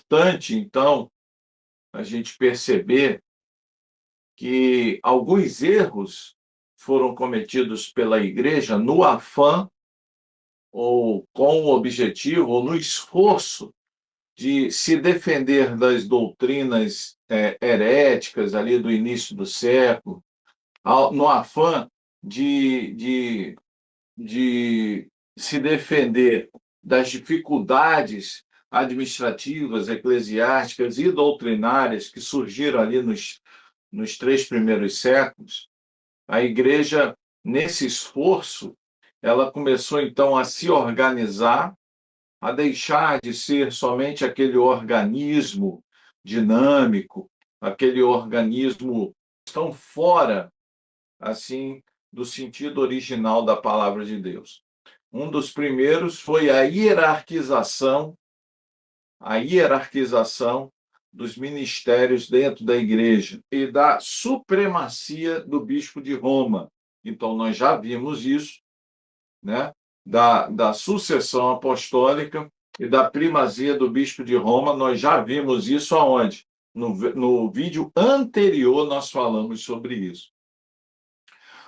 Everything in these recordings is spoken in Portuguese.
importante, então, a gente perceber que alguns erros foram cometidos pela igreja no afã ou com o objetivo ou no esforço de se defender das doutrinas heréticas ali do início do século, no afã de, de se defender das dificuldades administrativas, eclesiásticas e doutrinárias que surgiram ali nos 3 primeiros séculos. A igreja, nesse esforço, ela começou então a se organizar, a deixar de ser somente aquele organismo dinâmico, aquele organismo tão fora assim do sentido original da palavra de Deus. Um dos primeiros foi a hierarquização dos ministérios dentro da igreja e da supremacia do bispo de Roma. Então, nós já vimos isso, né? Da sucessão apostólica e da primazia do bispo de Roma, nós já vimos isso aonde? No vídeo anterior, nós falamos sobre isso.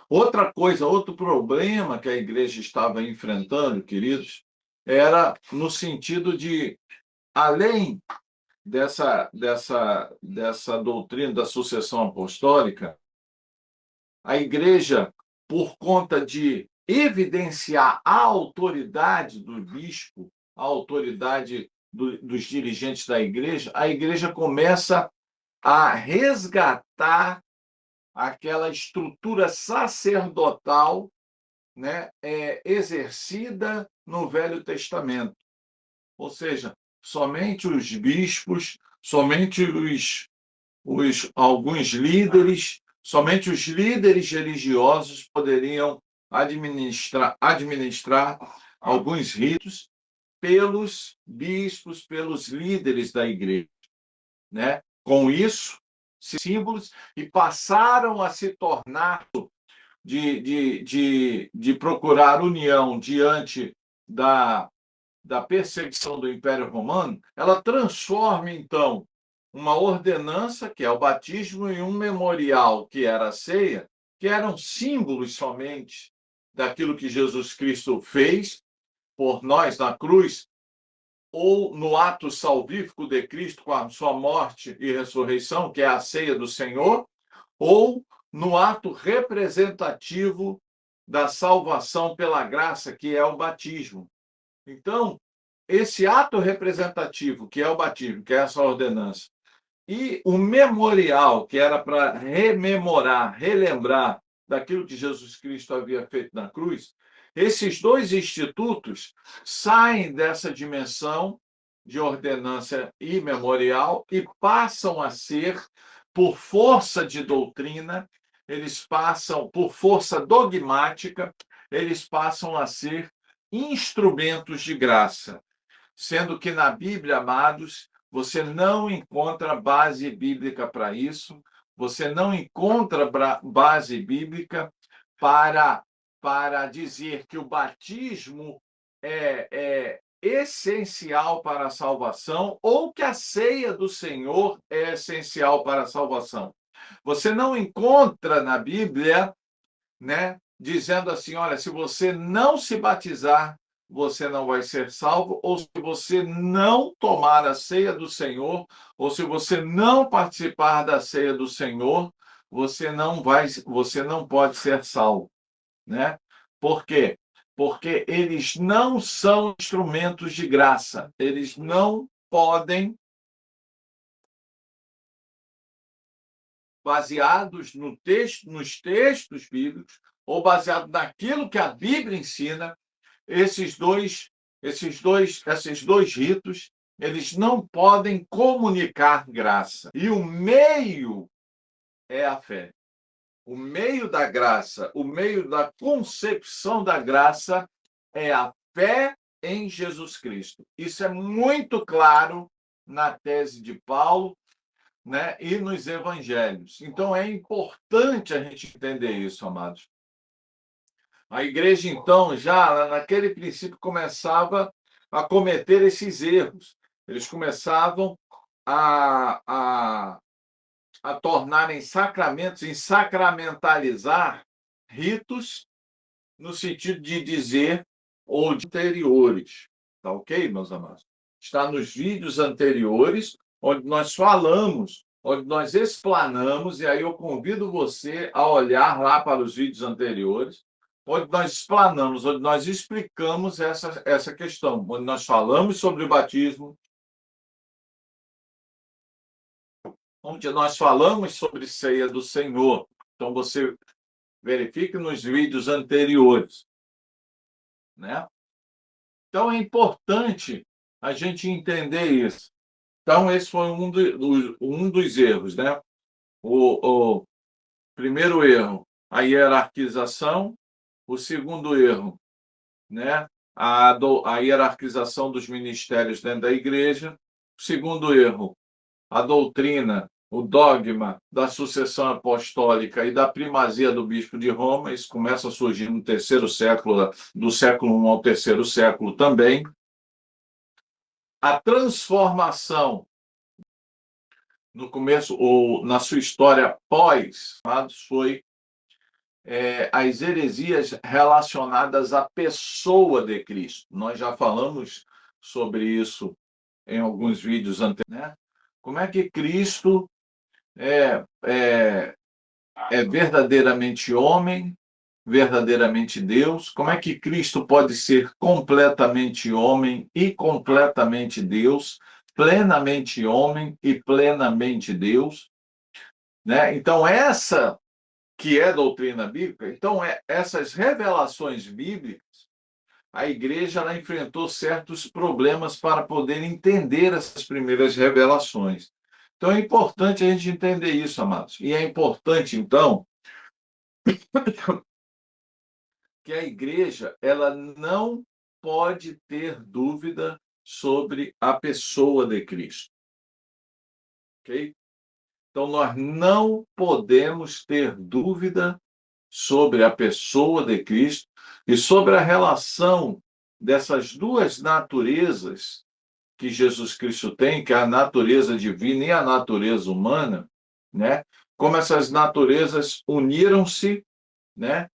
Outra coisa, outro problema que a igreja estava enfrentando, queridos, era no sentido de, além dessa doutrina da sucessão apostólica, a igreja, por conta de evidenciar a autoridade do bispo, a autoridade dos dirigentes da igreja, a igreja começa a resgatar aquela estrutura sacerdotal, né, exercida no Velho Testamento. Ou seja, somente os bispos, somente alguns líderes, somente os líderes religiosos poderiam administrar alguns ritos pelos bispos, pelos líderes da igreja, né? Com isso, símbolos, e passaram a se tornar de procurar união diante da perseguição do Império Romano, ela transforma, então, uma ordenança, que é o batismo, e um memorial, que era a ceia, que eram símbolos somente daquilo que Jesus Cristo fez por nós na cruz, ou no ato salvífico de Cristo com a sua morte e ressurreição, que é a ceia do Senhor, ou no ato representativo da salvação pela graça, que é o batismo. Então, esse ato representativo, que é o batismo, que é essa ordenança, e o memorial, que era para rememorar, relembrar daquilo que Jesus Cristo havia feito na cruz, esses dois institutos saem dessa dimensão de ordenança e memorial e passam a ser, por força de doutrina, eles passam, por força dogmática, eles passam a ser instrumentos de graça. Sendo que na Bíblia, amados, você não encontra base bíblica para isso, você não encontra base bíblica para dizer que o batismo é essencial para a salvação ou que a ceia do Senhor é essencial para a salvação. Você não encontra na Bíblia, né, dizendo assim, olha, se você não se batizar, você não vai ser salvo, ou se você não tomar a ceia do Senhor, ou se você não participar da ceia do Senhor, você não pode ser salvo, né? Por quê? Porque eles não são instrumentos de graça. Eles não podem, baseados nos textos bíblicos, ou baseado naquilo que a Bíblia ensina, esses dois ritos, eles não podem comunicar graça. E o meio é a fé. O meio da graça, o meio da concepção da graça é a fé em Jesus Cristo. Isso é muito claro na tese de Paulo, né, e nos evangelhos. Então é importante a gente entender isso, amados. A igreja, então, já naquele princípio, começava a cometer esses erros. Eles começavam a, a, a tornarem sacramentos, em sacramentalizar ritos, no sentido de dizer ou de anteriores. Tá ok, meus amados? Está nos vídeos anteriores, onde nós falamos, onde nós explanamos, e aí eu convido você a olhar lá para os vídeos anteriores, onde nós explanamos, onde nós explicamos essa questão, onde nós falamos sobre o batismo, onde nós falamos sobre ceia do Senhor. Então, você verifique nos vídeos anteriores, né? Então, é importante a gente entender isso. Então, esse foi um dos erros, né? O primeiro erro, a hierarquização. O segundo erro, né? A hierarquização dos ministérios dentro da igreja. O segundo erro, a doutrina, o dogma da sucessão apostólica e da primazia do bispo de Roma. Isso começa a surgir no terceiro século, do século I ao terceiro século também. A transformação no começo, ou na sua história pós, foi as heresias relacionadas à pessoa de Cristo. Nós já falamos sobre isso em alguns vídeos anteriores, né? Como é que Cristo é verdadeiramente homem, verdadeiramente Deus? Como é que Cristo pode ser completamente homem e completamente Deus, plenamente homem e plenamente Deus, né? Então, essa que é doutrina bíblica, então, essas revelações bíblicas, a igreja ela enfrentou certos problemas para poder entender essas primeiras revelações. Então, é importante a gente entender isso, amados. E é importante, então, que a igreja ela não pode ter dúvida sobre a pessoa de Cristo. Ok? Então, nós não podemos ter dúvida sobre a pessoa de Cristo e sobre a relação dessas duas naturezas que Jesus Cristo tem, que é a natureza divina e a natureza humana, né? Como essas naturezas uniram-se, né,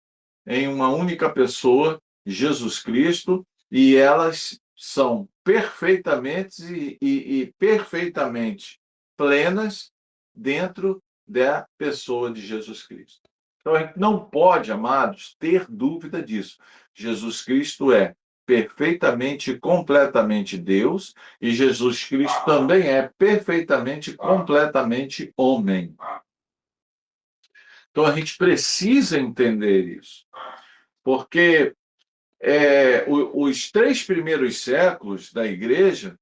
em uma única pessoa, Jesus Cristo, e elas são perfeitamente e perfeitamente plenas dentro da pessoa de Jesus Cristo. Então, a gente não pode, amados, ter dúvida disso. Jesus Cristo é perfeitamente e completamente Deus, e Jesus Cristo também é perfeitamente e completamente homem. Então, a gente precisa entender isso, porque os 3 primeiros séculos da igreja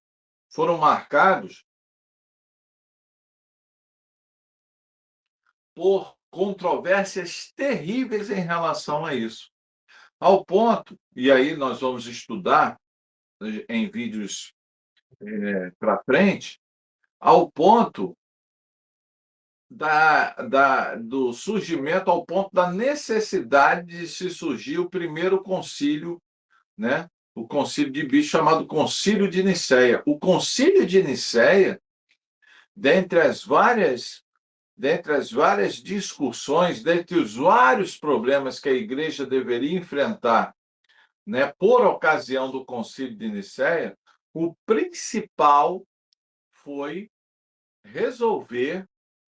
foram marcados por controvérsias terríveis em relação a isso. Ao ponto, e aí nós vamos estudar em vídeos para frente, ao ponto do surgimento, ao ponto da necessidade de se surgir o primeiro concílio, né? O concílio de Bispo, chamado Concílio de Nicéia. O Concílio de Nicéia, dentre as várias discussões, dentre os vários problemas que a igreja deveria enfrentar, né, por ocasião do Concílio de Nicéia, o principal foi resolver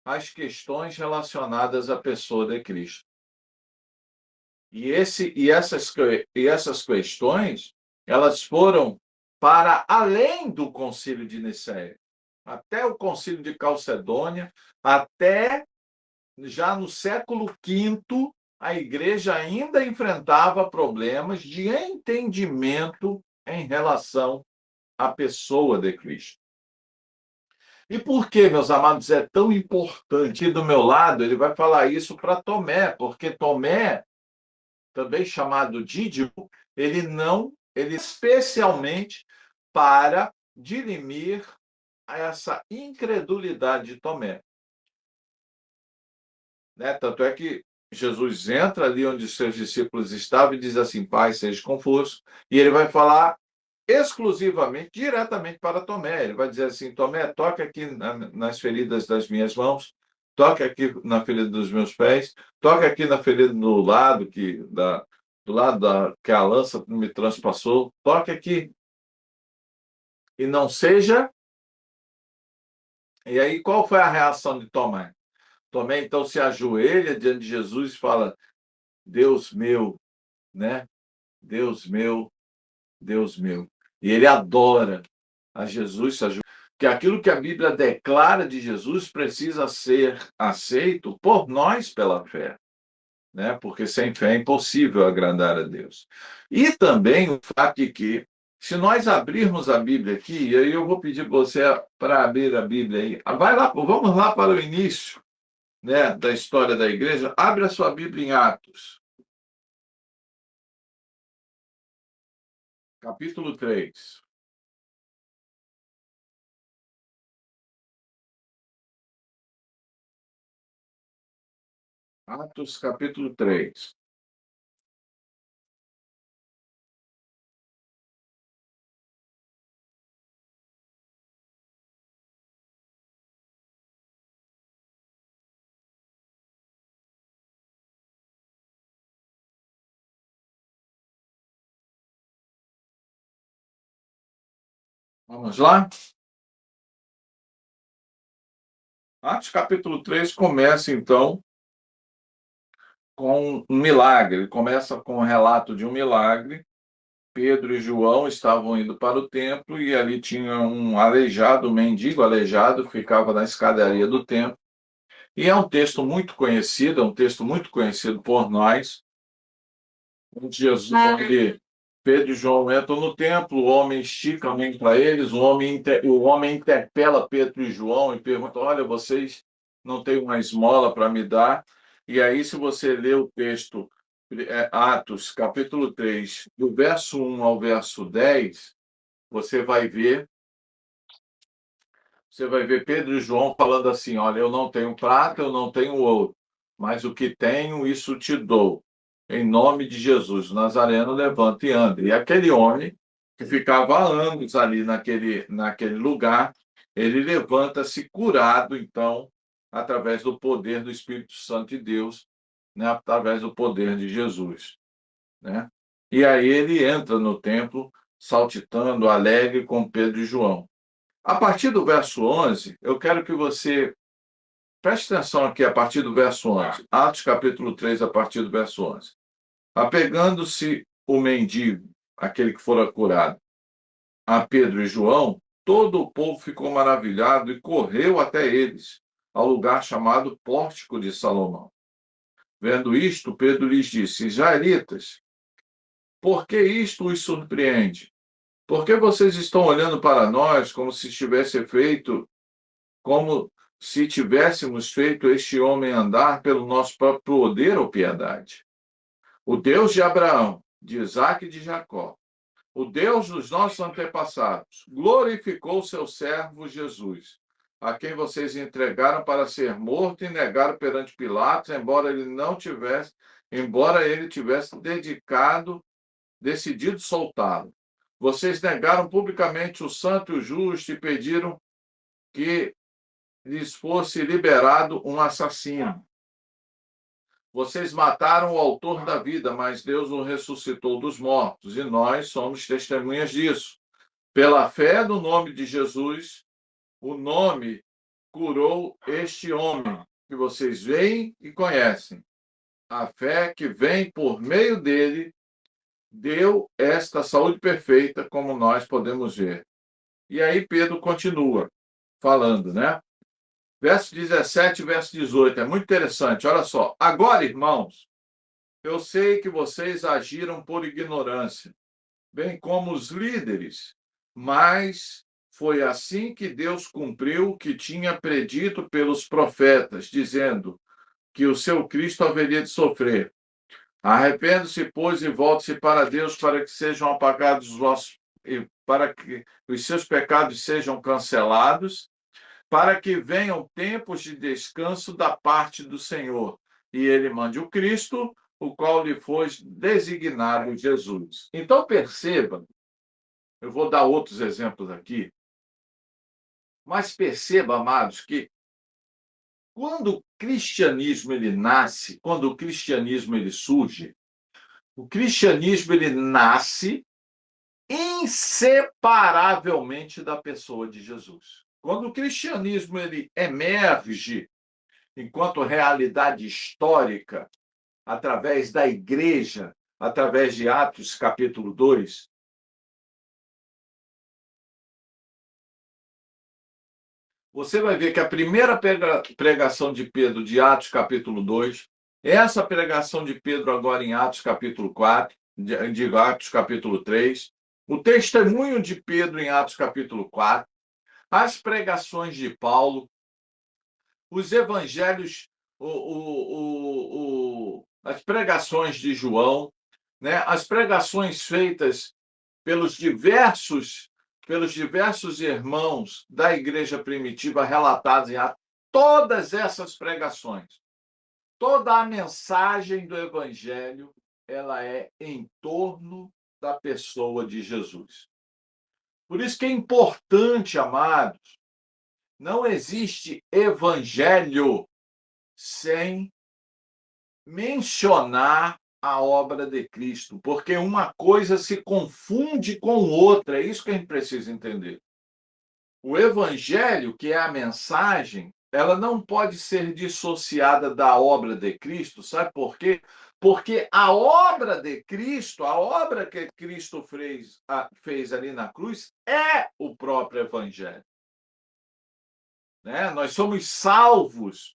as questões relacionadas à pessoa de Cristo. E essas questões, elas foram para além do Concílio de Nicéia, até o Concílio de Calcedônia, até já no século V, a igreja ainda enfrentava problemas de entendimento em relação à pessoa de Cristo. E por que, meus amados, é tão importante? E do meu lado, ele vai falar isso para Tomé, porque Tomé, também chamado Dídimo, ele especialmente para dirimir essa incredulidade de Tomé. Né? Tanto é que Jesus entra ali onde seus discípulos estavam e diz assim: Pai, seja convosco. E ele vai falar exclusivamente, diretamente para Tomé. Ele vai dizer assim: Tomé, toca aqui nas feridas das minhas mãos, toca aqui na ferida dos meus pés, toca aqui na ferida do lado do lado que a lança me transpassou, toca aqui. E não seja. E aí, qual foi a reação de Tomé? Tomé, então, se ajoelha diante de Jesus e fala: Deus meu, né? Deus meu, Deus meu. E ele adora a Jesus, que aquilo que a Bíblia declara de Jesus precisa ser aceito por nós pela fé, né? Porque sem fé é impossível agradar a Deus. E também o fato de que, se nós abrirmos a Bíblia aqui, e aí eu vou pedir você para abrir a Bíblia aí, vai lá, vamos lá para o início, né, da história da igreja. Abre a sua Bíblia em Atos, capítulo 3. Atos, capítulo 3. Vamos lá? Atos, capítulo 3 começa, então, com um milagre. Ele começa com o relato de um milagre. Pedro e João estavam indo para o templo e ali tinha um aleijado, um mendigo aleijado, ficava na escadaria do templo. E é um texto muito conhecido, é um texto muito conhecido por nós. Onde Jesus, onde Pedro e João entram no templo, o homem estica a mão para eles, o homem interpela Pedro e João e pergunta: Olha, vocês não têm uma esmola para me dar? E aí, se você ler o texto, Atos, capítulo 3, do verso 1 ao verso 10, você vai ver você vai ver Pedro e João falando assim: Olha, eu não tenho prata, eu não tenho ouro, mas o que tenho, isso te dou. Em nome de Jesus, o Nazareno, levanta e anda. E aquele homem que ficava há anos ali naquele lugar, ele levanta-se curado, então, através do poder do Espírito Santo de Deus, né? Através do poder de Jesus, né? E aí ele entra no templo, saltitando, alegre com Pedro e João. A partir do verso 11, eu quero que você preste atenção aqui a partir do verso 11. Atos capítulo 3, a partir do verso 11. Apegando-se o mendigo, aquele que fora curado, a Pedro e João, todo o povo ficou maravilhado e correu até eles, ao lugar chamado Pórtico de Salomão. Vendo isto, Pedro lhes disse: Israelitas, por que isto os surpreende? Por que vocês estão olhando para nós como se tivéssemos feito este homem andar pelo nosso próprio poder ou piedade? O Deus de Abraão, de Isaque e de Jacó, o Deus dos nossos antepassados, glorificou seu servo Jesus, a quem vocês entregaram para ser morto e negaram perante Pilatos, embora ele tivesse decidido soltá-lo. Vocês negaram publicamente o santo e o justo e pediram que lhes fosse liberado um assassino. Vocês mataram o autor da vida, mas Deus o ressuscitou dos mortos, e nós somos testemunhas disso. Pela fé no nome de Jesus, o nome curou este homem, que vocês veem e conhecem. A fé que vem por meio dele deu esta saúde perfeita, como nós podemos ver. E aí Pedro continua falando, né? Verso 17 e verso 18, é muito interessante. Olha só. Agora, irmãos, eu sei que vocês agiram por ignorância, bem como os líderes, mas foi assim que Deus cumpriu o que tinha predito pelos profetas, dizendo que o seu Cristo haveria de sofrer. Arrependa-se, pois, e volte-se para Deus, para que sejam apagados para que os seus pecados sejam cancelados, para que venham tempos de descanso da parte do Senhor, e ele mande o Cristo, o qual lhe foi designado Jesus. Então perceba Eu vou dar outros exemplos aqui, mas perceba, amados, que quando o cristianismo ele nasce, quando o cristianismo ele surge, o cristianismo ele nasce inseparavelmente da pessoa de Jesus. Quando o cristianismo ele emerge enquanto realidade histórica, através da igreja, através de Atos capítulo 2, você vai ver que a primeira pregação de Pedro, de Atos capítulo 2, essa pregação de Pedro agora em Atos capítulo 4, de Atos capítulo 3, o testemunho de Pedro em Atos capítulo 4, as pregações de Paulo, os evangelhos, as pregações de João, né? As pregações feitas pelos diversos irmãos da igreja primitiva relatados em Atos, todas essas pregações, toda a mensagem do evangelho, ela é em torno da pessoa de Jesus. Por isso que é importante, amados, não existe evangelho sem mencionar a obra de Cristo, porque uma coisa se confunde com outra, é isso que a gente precisa entender. O evangelho, que é a mensagem, ela não pode ser dissociada da obra de Cristo, sabe por quê? Porque a obra de Cristo, a obra que Cristo fez ali na cruz, é o próprio evangelho. Né? Nós somos salvos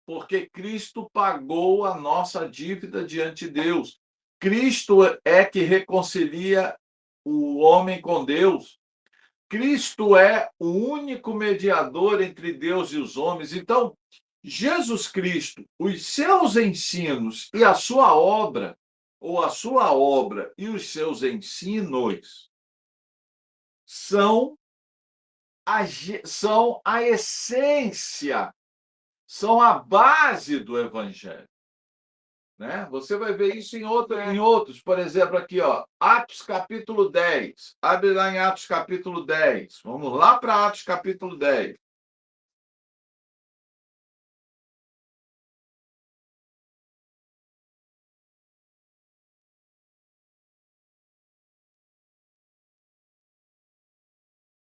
porque Cristo pagou a nossa dívida diante de Deus. Cristo é que reconcilia o homem com Deus. Cristo é o único mediador entre Deus e os homens. Então, Jesus Cristo, os seus ensinos e a sua obra, ou a sua obra e os seus ensinos, são a essência, são a base do evangelho. Né? Você vai ver isso em outros, por exemplo, aqui, ó, Atos capítulo 10. Abre lá em Atos capítulo 10. Vamos lá para Atos capítulo 10.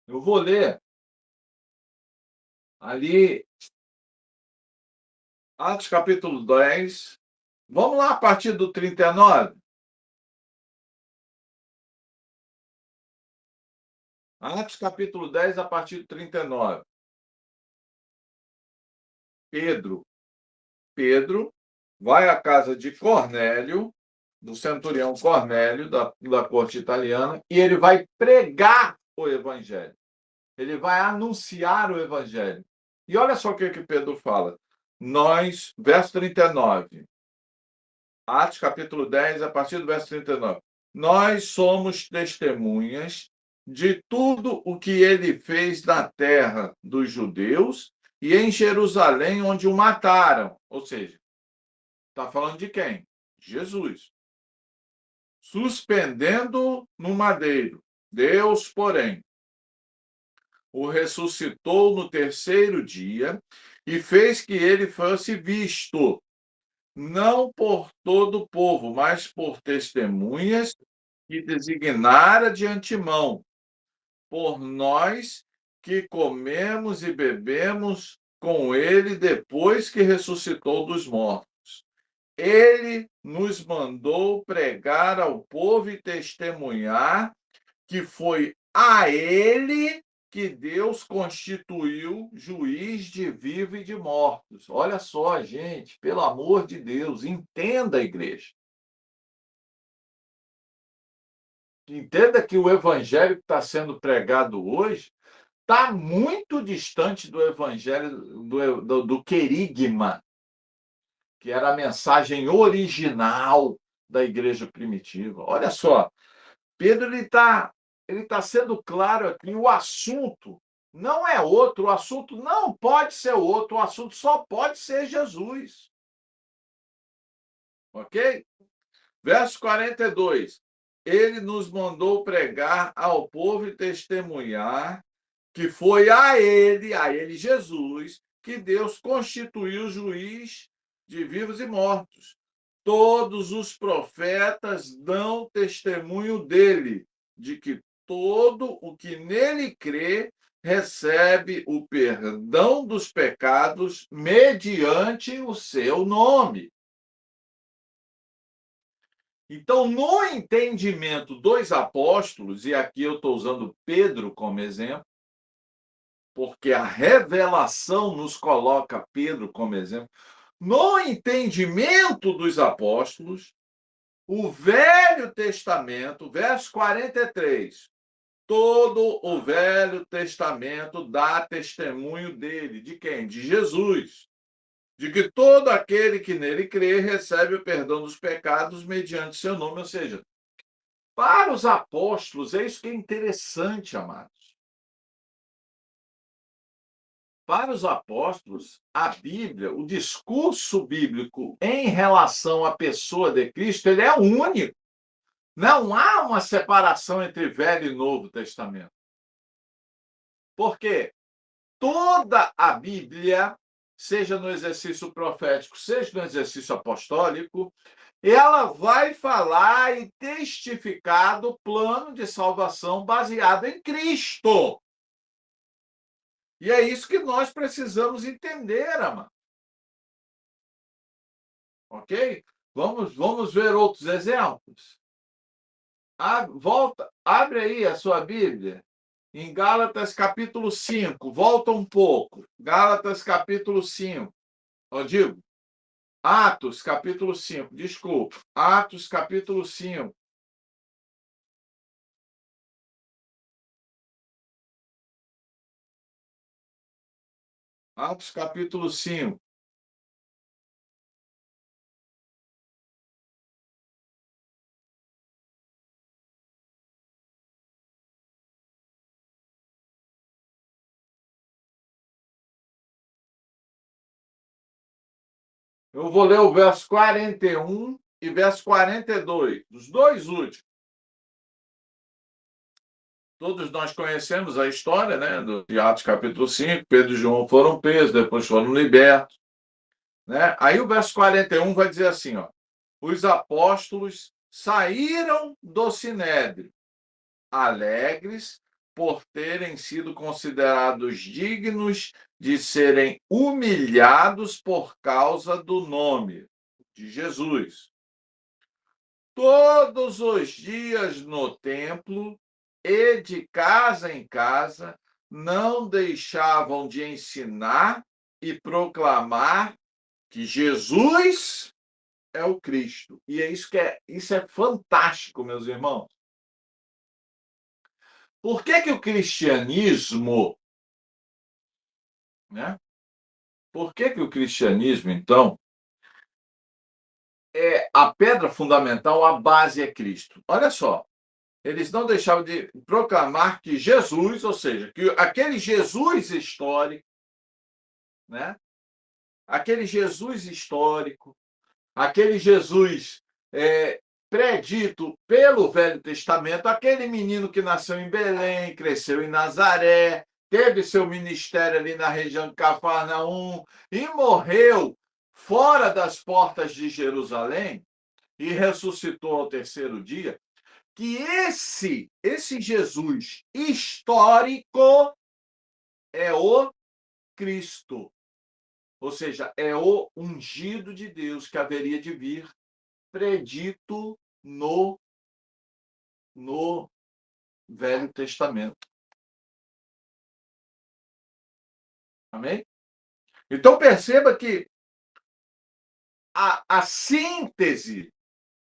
Eu vou ler ali, Atos capítulo 10. Vamos lá a partir do 39. Atos capítulo 10, a partir do 39. Pedro vai à casa de Cornélio, do centurião Cornélio, da corte italiana, e ele vai pregar o evangelho. Ele vai anunciar o evangelho. E olha só o que Pedro fala. Verso 39. Atos capítulo 10, a partir do verso 39. Nós somos testemunhas de tudo o que ele fez na terra dos judeus e em Jerusalém, onde o mataram. Ou seja, está falando de quem? Jesus. Suspendendo no madeiro. Deus, porém, o ressuscitou no terceiro dia e fez que ele fosse visto, não por todo o povo, mas por testemunhas que designara de antemão, por nós que comemos e bebemos com ele depois que ressuscitou dos mortos. Ele nos mandou pregar ao povo e testemunhar que foi a ele que Deus constituiu juiz de vivos e de mortos. Olha só, gente, pelo amor de Deus, entenda a igreja. Entenda que o evangelho que está sendo pregado hoje está muito distante do evangelho do querigma, que era a mensagem original da igreja primitiva. Olha só, Pedro ele tá sendo claro aqui, o assunto não é outro, o assunto não pode ser outro, o assunto só pode ser Jesus. Ok? Verso 42. ele nos mandou pregar ao povo e testemunhar que foi a ele Jesus, que Deus constituiu juiz de vivos e mortos. Todos os profetas dão testemunho dele, de que todo o que nele crê recebe o perdão dos pecados mediante o seu nome. Então, no entendimento dos apóstolos, e aqui eu estou usando Pedro como exemplo, porque a revelação nos coloca Pedro como exemplo, no entendimento dos apóstolos, o Velho Testamento, verso 43, todo o Velho Testamento dá testemunho dele. De quem? De Jesus. De que todo aquele que nele crê recebe o perdão dos pecados mediante seu nome. Ou seja, para os apóstolos, é isso que é interessante, amados. Para os apóstolos, a Bíblia, o discurso bíblico em relação à pessoa de Cristo, ele é único. Não há uma separação entre Velho e Novo Testamento. Porque toda a Bíblia, seja no exercício profético, seja no exercício apostólico, ela vai falar e testificar do plano de salvação baseado em Cristo. E é isso que nós precisamos entender, amado. Ok? Vamos ver outros exemplos. Abre aí a sua Bíblia, em Gálatas capítulo 5, volta um pouco. Gálatas capítulo 5, eu digo, Atos capítulo 5, desculpa, Atos capítulo 5. Atos capítulo 5. Eu vou ler o verso 41 e verso 42, os dois últimos. Todos nós conhecemos a história, né, de Atos capítulo 5, Pedro e João foram presos, depois foram libertos, né? Aí o verso 41 vai dizer assim, ó: os apóstolos saíram do sinédrio, alegres por terem sido considerados dignos de serem humilhados por causa do nome de Jesus. Todos os dias no templo e de casa em casa, não deixavam de ensinar e proclamar que Jesus é o Cristo. E é isso é fantástico, meus irmãos. Por que o cristianismo, né? Por que o cristianismo, então, é a pedra fundamental, a base é Cristo? Olha só, eles não deixavam de proclamar que Jesus, ou seja, que aquele Jesus histórico, né? Aquele Jesus histórico, aquele Jesus predito pelo Velho Testamento, aquele menino que nasceu em Belém, cresceu em Nazaré, teve seu ministério ali na região de Cafarnaum e morreu fora das portas de Jerusalém e ressuscitou ao terceiro dia, que esse Jesus histórico é o Cristo. Ou seja, é o ungido de Deus que haveria de vir, predito no Velho Testamento. Amém? Então perceba que a síntese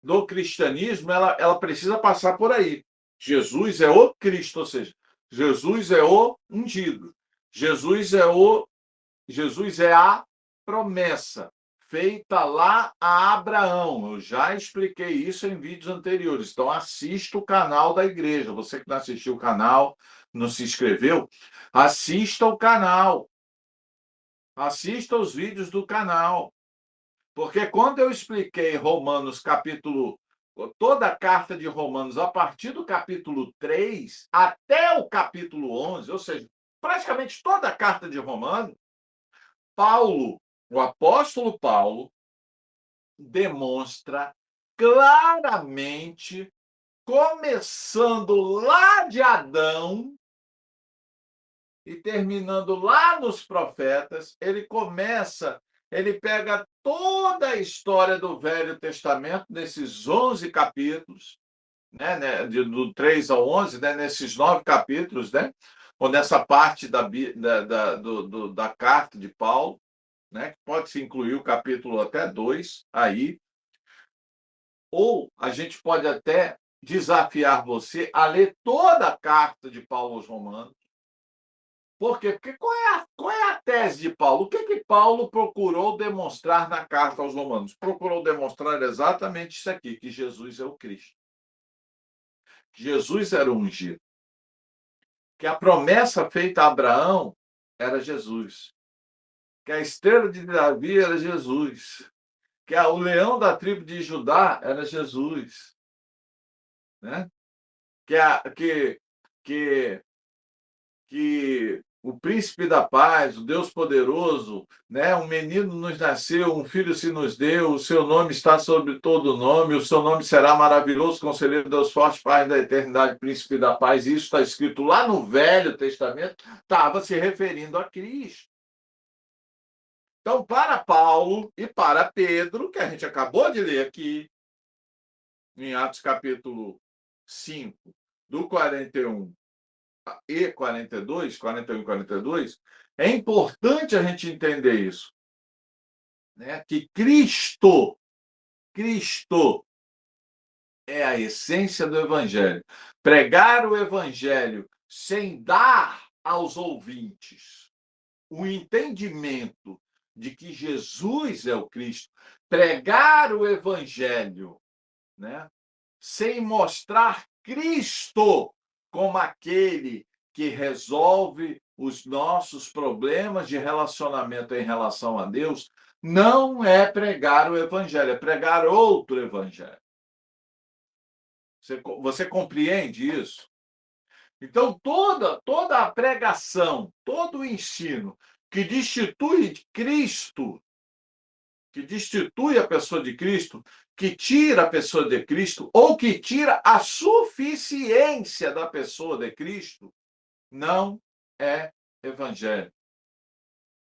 do cristianismo ela precisa passar por aí. Jesus é o Cristo, ou seja, Jesus é o ungido. Jesus é a promessa feita lá a Abraão. Eu já expliquei isso em vídeos anteriores. Então assista o canal da igreja. Você que não assistiu o canal, não se inscreveu, assista o canal. Assista os vídeos do canal. Porque quando eu expliquei Romanos capítulo toda a carta de Romanos, a partir do capítulo 3 até o capítulo 11, ou seja, praticamente toda a carta de Romanos, Paulo, o apóstolo Paulo, demonstra claramente, começando lá de Adão e terminando lá nos profetas, ele pega toda a história do Velho Testamento, nesses 11 capítulos, né, do 3 ao 11, né, nesses 9 capítulos, né, ou nessa parte da carta de Paulo, né, que pode-se incluir o capítulo até 2 aí, ou a gente pode até desafiar você a ler toda a carta de Paulo aos Romanos. Por quê? Porque qual é a tese de Paulo? O que Paulo procurou demonstrar na carta aos Romanos? Procurou demonstrar exatamente isso aqui, que Jesus é o Cristo. Jesus era o ungido. Que a promessa feita a Abraão era Jesus. Que a estrela de Davi era Jesus. Que o leão da tribo de Judá era Jesus. Né? Que o príncipe da paz, o Deus poderoso, né? Um menino nos nasceu, um filho se nos deu, o seu nome está sobre todo nome, o seu nome será maravilhoso, conselheiro Deus forte, Pai da eternidade, príncipe da paz. Isso está escrito lá no Velho Testamento, estava se referindo a Cristo. Então, para Paulo e para Pedro, que a gente acabou de ler aqui, em Atos capítulo 5, do 41 e 42, 41 e 42, é importante a gente entender isso, né? Que Cristo é a essência do Evangelho. Pregar o Evangelho sem dar aos ouvintes o entendimento de que Jesus é o Cristo, pregar o Evangelho, né? Sem mostrar Cristo como aquele que resolve os nossos problemas de relacionamento em relação a Deus, não é pregar o Evangelho, é pregar outro Evangelho. Você compreende isso? Então, toda a pregação, todo o ensino que destitui Cristo, que destitui a pessoa de Cristo, que tira a pessoa de Cristo, ou que tira a suficiência da pessoa de Cristo, não é evangelho.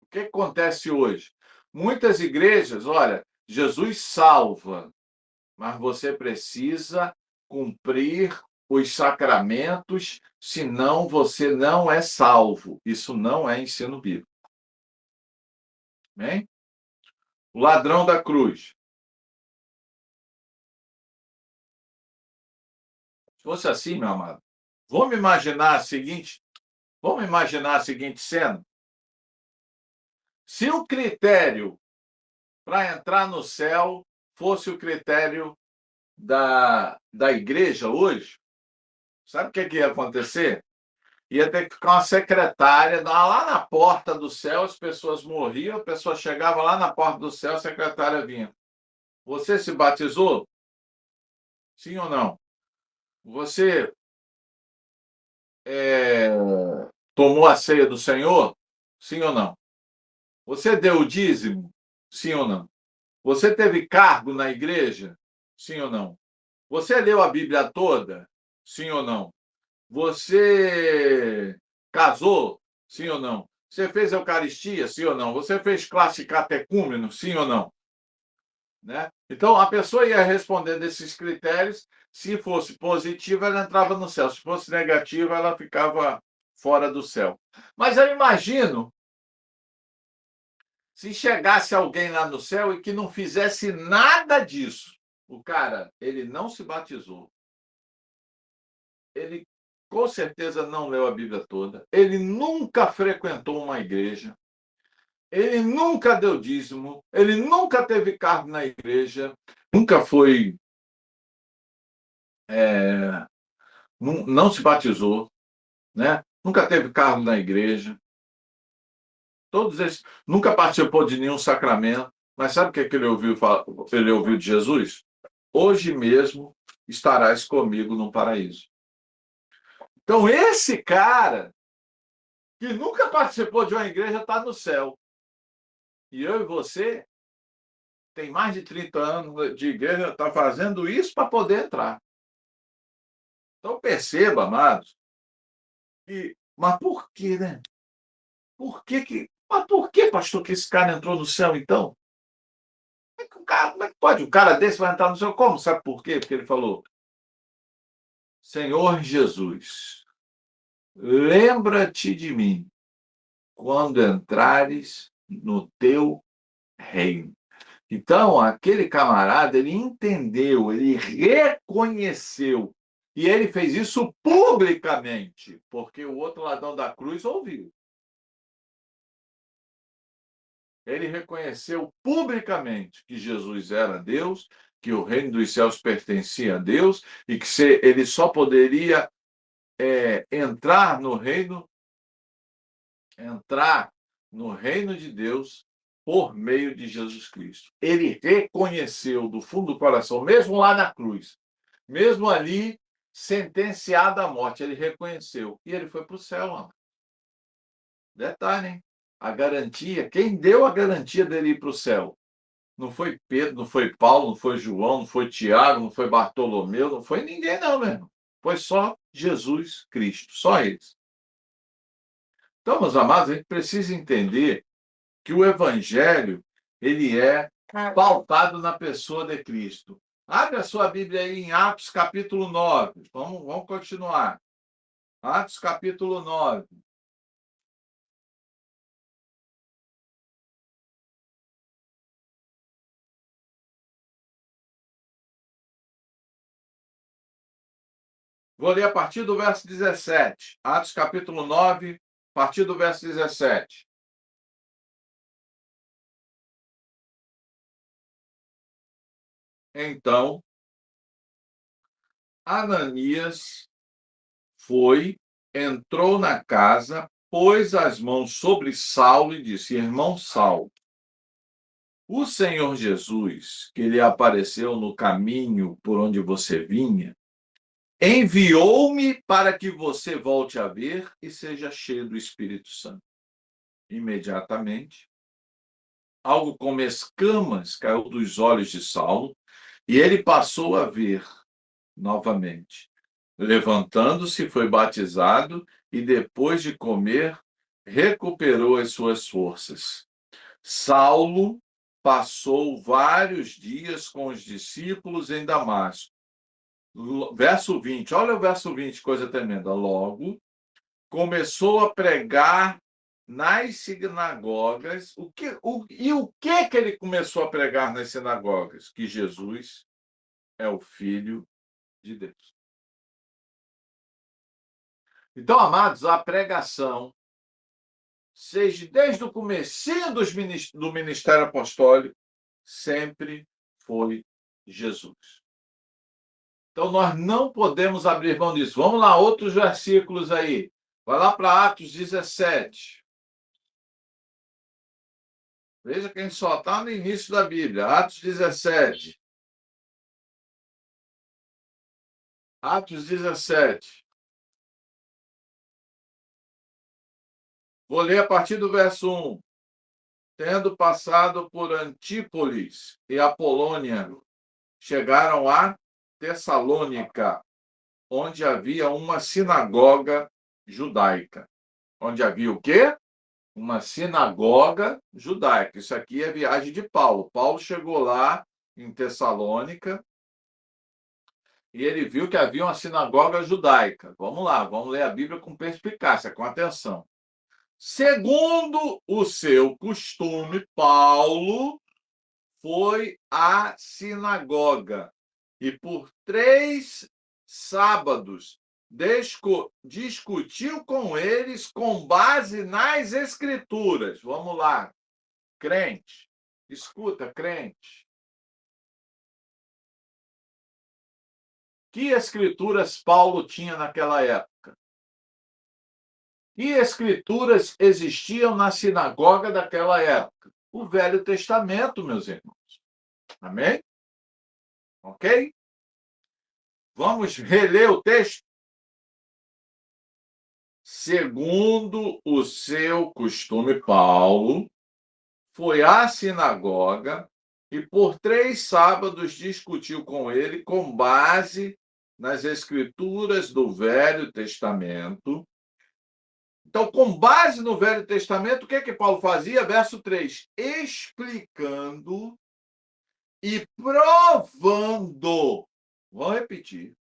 O que acontece hoje? Muitas igrejas, olha, Jesus salva, mas você precisa cumprir os sacramentos, senão você não é salvo. Isso não é ensino bíblico. Bem? O ladrão da cruz. Se fosse assim, meu amado, vamos imaginar a seguinte cena. Se o critério para entrar no céu fosse o critério da igreja hoje, sabe o que ia acontecer? Ia ter que ficar uma secretária lá na porta do céu, as pessoas morriam, a pessoa chegava lá na porta do céu, a secretária vinha. Você se batizou? Sim ou não? Você tomou a ceia do Senhor? Sim ou não? Você deu o dízimo? Sim ou não? Você teve cargo na igreja? Sim ou não? Você leu a Bíblia toda? Sim ou não? Você casou? Sim ou não? Você fez Eucaristia? Sim ou não? Você fez classe catecúmeno? Sim ou não? Né? Então, a pessoa ia respondendo esses critérios. Se fosse positiva, ela entrava no céu. Se fosse negativa, ela ficava fora do céu. Mas eu imagino se chegasse alguém lá no céu e que não fizesse nada disso. O cara, ele não se batizou. Ele com certeza não leu a Bíblia toda. Ele nunca frequentou uma igreja. Ele nunca deu dízimo. Ele nunca teve cargo na igreja. Nunca foi. Não se batizou. Né? Nunca teve cargo na igreja. Todos esses. Nunca participou de nenhum sacramento. Mas sabe o que ele ouviu de Jesus? hoje mesmo estarás comigo no paraíso. Então, esse cara, que nunca participou de uma igreja, está no céu. E eu e você, tem mais de 30 anos de igreja, está fazendo isso para poder entrar. Então, perceba, amados, mas por quê, né? Mas por que, pastor, que esse cara entrou no céu, então? Como é que pode? Um cara desse vai entrar no céu? Como? Sabe por quê? Porque ele falou: Senhor Jesus, lembra-te de mim quando entrares no teu reino. Então, aquele camarada, ele entendeu, ele reconheceu. E ele fez isso publicamente, porque o outro ladrão da cruz ouviu. Ele reconheceu publicamente que Jesus era Deus, que o reino dos céus pertencia a Deus e que ele só poderia entrar no reino de Deus por meio de Jesus Cristo. Ele reconheceu do fundo do coração, mesmo lá na cruz, mesmo ali sentenciado à morte, ele reconheceu e ele foi para o céu. Mano. Detalhe, hein? A garantia, quem deu a garantia dele ir para o céu? Não foi Pedro, não foi Paulo, não foi João, não foi Tiago, não foi Bartolomeu, não foi ninguém, não, mesmo. Foi só Jesus Cristo, só eles. Então, meus amados, a gente precisa entender que o Evangelho ele é pautado na pessoa de Cristo. Abre a sua Bíblia aí em Atos capítulo 9. Vamos continuar. Atos capítulo 9. Vou ler a partir do verso 17. Atos capítulo 9, a partir do verso 17. Então, Ananias entrou na casa, pôs as mãos sobre Saulo e disse: Irmão Saulo, o Senhor Jesus, que lhe apareceu no caminho por onde você vinha, enviou-me para que você volte a ver e seja cheio do Espírito Santo. Imediatamente, algo como escamas caiu dos olhos de Saulo e ele passou a ver novamente. Levantando-se, foi batizado e, depois de comer, recuperou as suas forças. Saulo passou vários dias com os discípulos em Damasco. Verso 20, olha o verso 20, coisa tremenda. Logo, começou a pregar nas sinagogas. O que ele começou a pregar nas sinagogas? Que Jesus é o Filho de Deus. Então, amados, a pregação, seja desde o comecinho do ministério apostólico, sempre foi Jesus. Então, nós não podemos abrir mão disso. Vamos lá, outros versículos aí. Vai lá para Atos 17. Veja quem só está no início da Bíblia. Atos 17. Atos 17. Vou ler a partir do verso 1. Tendo passado por Antípolis e Apolônia, chegaram a Tessalônica, onde havia uma sinagoga judaica. Onde havia o quê? Uma sinagoga judaica. Isso aqui é a viagem de Paulo. Paulo chegou lá em Tessalônica e ele viu que havia uma sinagoga judaica. Vamos lá, vamos ler a Bíblia com perspicácia, com atenção. Segundo o seu costume, Paulo foi à sinagoga e por 3 sábados discutiu com eles com base nas Escrituras. Vamos lá, crente, escuta, crente. Que escrituras Paulo tinha naquela época? Que escrituras existiam na sinagoga daquela época? O Velho Testamento, meus irmãos. Amém? Ok? Vamos reler o texto? Segundo o seu costume, Paulo foi à sinagoga e por 3 sábados discutiu com ele com base nas escrituras do Velho Testamento. Então, com base no Velho Testamento, o que que Paulo fazia? Verso 3: explicando e provando. Vou repetir.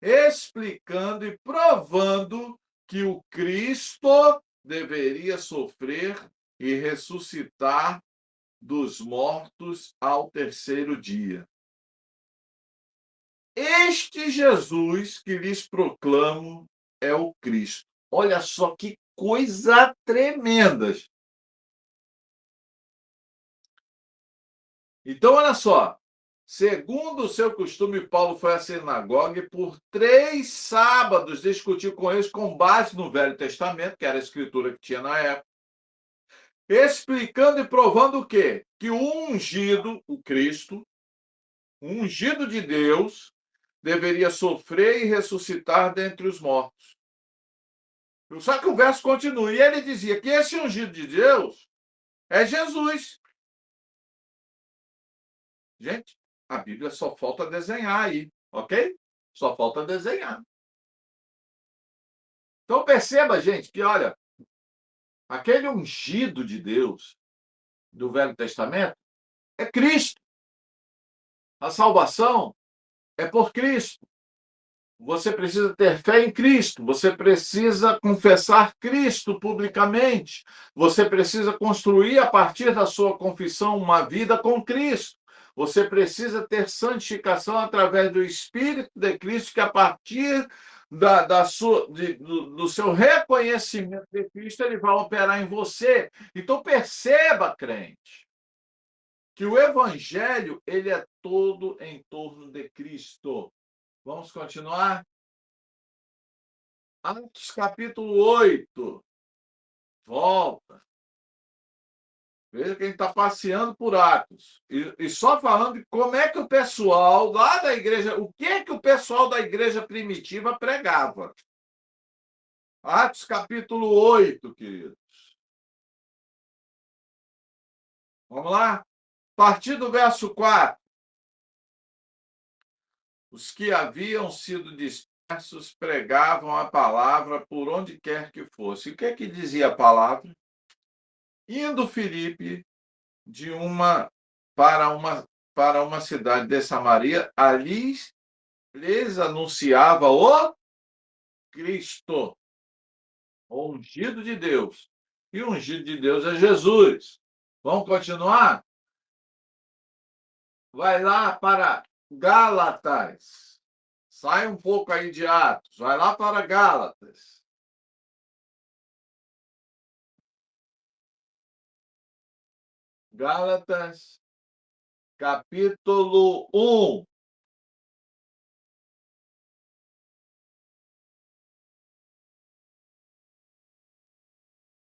Explicando e provando que o Cristo deveria sofrer e ressuscitar dos mortos ao terceiro dia. Este Jesus que lhes proclamo é o Cristo. Olha só que coisa tremenda. Então, olha só. Segundo o seu costume, Paulo foi à sinagoga e por 3 sábados discutiu com eles com base no Velho Testamento, que era a escritura que tinha na época, explicando e provando o quê? Que o ungido, o Cristo, o ungido de Deus, deveria sofrer e ressuscitar dentre os mortos. Só que o verso continua, e ele dizia que esse ungido de Deus é Jesus. Gente, a Bíblia só falta desenhar aí, ok? Só falta desenhar. Então perceba, gente, que olha, aquele ungido de Deus do Velho Testamento é Cristo. A salvação é por Cristo. Você precisa ter fé em Cristo, você precisa confessar Cristo publicamente, você precisa construir a partir da sua confissão uma vida com Cristo. Você precisa ter santificação através do Espírito de Cristo, que a partir do seu reconhecimento de Cristo, ele vai operar em você. Então perceba, crente, que o Evangelho ele é todo em torno de Cristo. Vamos continuar? Atos capítulo 8. Volta. Veja quem está passeando por Atos. E só falando de como é que o pessoal lá da igreja, o que é que o pessoal da igreja primitiva pregava. Atos capítulo 8, queridos. Vamos lá? A partir do verso 4. Os que haviam sido dispersos pregavam a palavra por onde quer que fosse. O que é que dizia a palavra? Indo Filipe de uma para uma cidade de Samaria, ali lhes anunciava o Cristo, o ungido de Deus. E o ungido de Deus é Jesus. Vamos continuar? Vai lá para Gálatas. Sai um pouco aí de Atos. Vai lá para Gálatas. Gálatas, capítulo 1.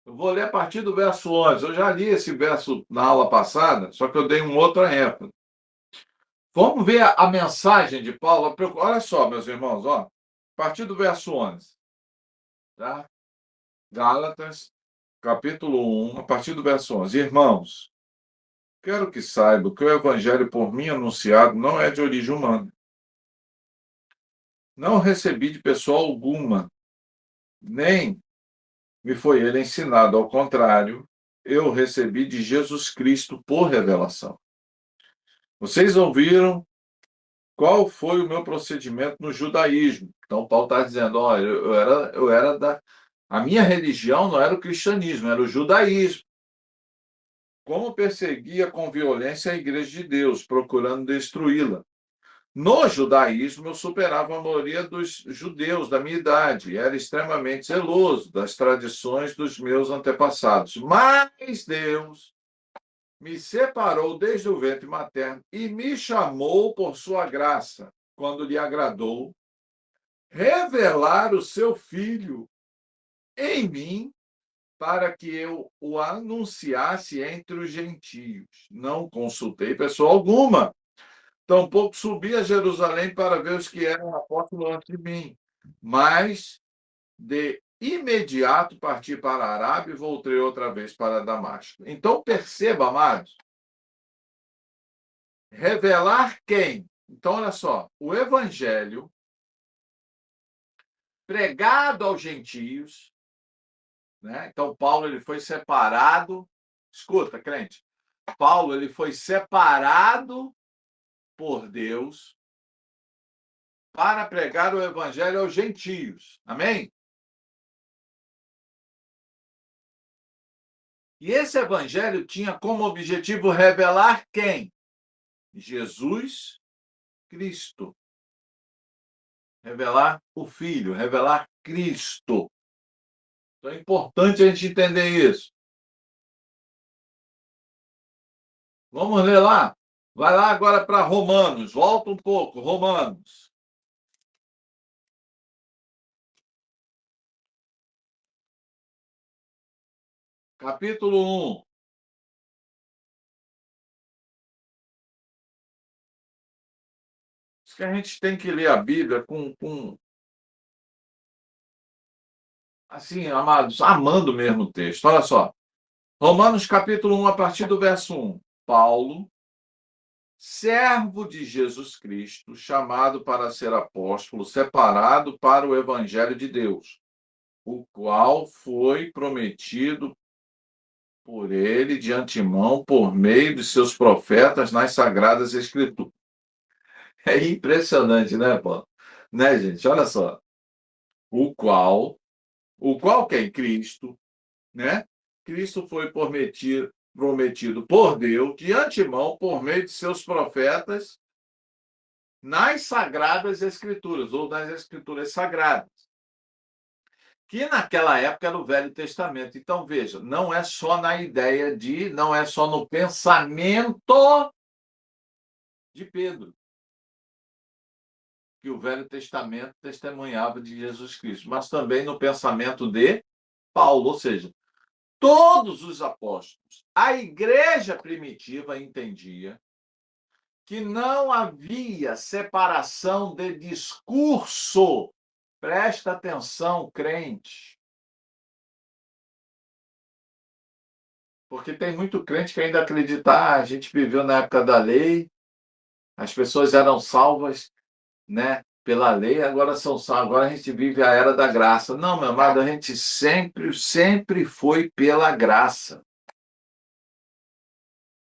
Eu vou ler a partir do verso 11. Eu já li esse verso na aula passada, só que eu dei um outro ênfase. Vamos ver a mensagem de Paulo. Olha só, meus irmãos, ó. A partir do verso 11. Tá? Gálatas, capítulo 1, a partir do verso 11. Irmãos, quero que saibam que o evangelho por mim anunciado não é de origem humana. Não recebi de pessoa alguma, nem me foi ele ensinado. Ao contrário, eu recebi de Jesus Cristo por revelação. Vocês ouviram qual foi o meu procedimento no judaísmo? Então, Paulo está dizendo, olha, eu era da... A minha religião não era o cristianismo, era o judaísmo. Como perseguia com violência a igreja de Deus, procurando destruí-la. No judaísmo, eu superava a maioria dos judeus da minha idade, era extremamente zeloso das tradições dos meus antepassados. Mas Deus me separou desde o ventre materno e me chamou por sua graça, quando lhe agradou, revelar o seu Filho em mim, para que eu o anunciasse entre os gentios. Não consultei pessoa alguma, tampouco subi a Jerusalém para ver os que eram apóstolos antes de mim, mas de imediato parti para a Arábia e voltei outra vez para Damasco. Então, perceba, amados, revelar quem? Então, olha só, o evangelho pregado aos gentios, né? Então, Paulo ele foi separado. Escuta, crente. Paulo ele foi separado por Deus para pregar o evangelho aos gentios. Amém? E esse evangelho tinha como objetivo revelar quem? Jesus Cristo. Revelar o Filho, revelar Cristo. Então é importante a gente entender isso. Vamos ler lá. Vai lá agora para Romanos. Volta um pouco, Romanos. Capítulo 1. Diz que a gente tem que ler a Bíblia com assim, amados, amando mesmo o texto. Olha só. Romanos capítulo 1, a partir do verso 1. Paulo, servo de Jesus Cristo, chamado para ser apóstolo, separado para o evangelho de Deus, o qual foi prometido por ele de antemão por meio de seus profetas nas sagradas escrituras. É impressionante, né, Paulo? Né, gente? Olha só. O qual quem? Cristo, né? Cristo foi prometido por Deus de antemão por meio de seus profetas nas sagradas escrituras, ou nas escrituras sagradas, que naquela época era o Velho Testamento. Então, veja, não é só na ideia de, não é só no pensamento de Pedro, que o Velho Testamento testemunhava de Jesus Cristo, mas também no pensamento de Paulo, ou seja, todos os apóstolos. A igreja primitiva entendia que não havia separação de discurso. Presta atenção, crente. Porque tem muito crente que ainda acredita, a gente viveu na época da lei, as pessoas eram salvas, né, pela lei, agora são salvas, agora a gente vive a era da graça. Não, meu amado, a gente sempre foi pela graça.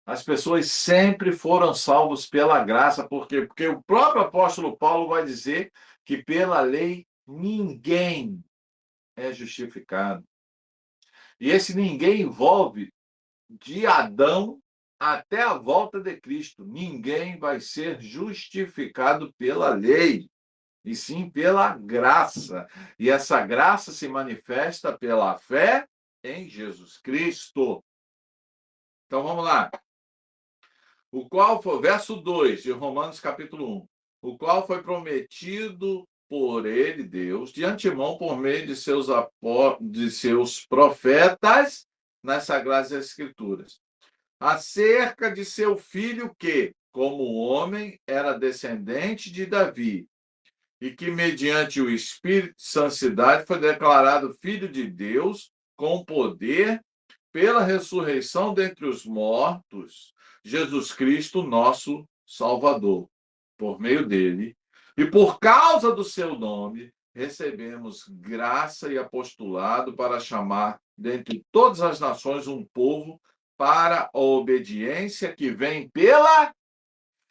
As pessoas sempre foram salvos pela graça, por quê? Porque o próprio apóstolo Paulo vai dizer que pela lei ninguém é justificado. E esse ninguém envolve de Adão até a volta de Cristo. Ninguém vai ser justificado pela lei, e sim pela graça. E essa graça se manifesta pela fé em Jesus Cristo. Então vamos lá. O qual foi, verso 2 de Romanos capítulo 1, o qual foi prometido por ele, Deus, de antemão por meio de seus profetas nas Sagradas Escrituras, acerca de seu filho que, como homem, era descendente de Davi, e que, mediante o Espírito de santidade, foi declarado filho de Deus com poder pela ressurreição dentre os mortos, Jesus Cristo, nosso Salvador. Por meio dele, e por causa do seu nome, recebemos graça e apostolado para chamar dentre todas as nações um povo para a obediência que vem pela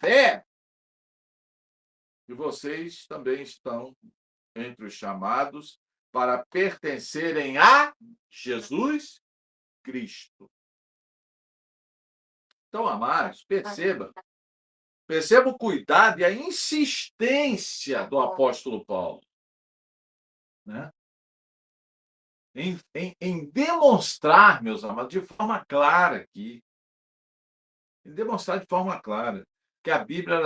fé. E vocês também estão entre os chamados para pertencerem a Jesus Cristo. Então, amados, perceba o cuidado e a insistência do apóstolo Paulo, né? Em demonstrar, meus amados, de forma clara aqui, em demonstrar de forma clara que a Bíblia,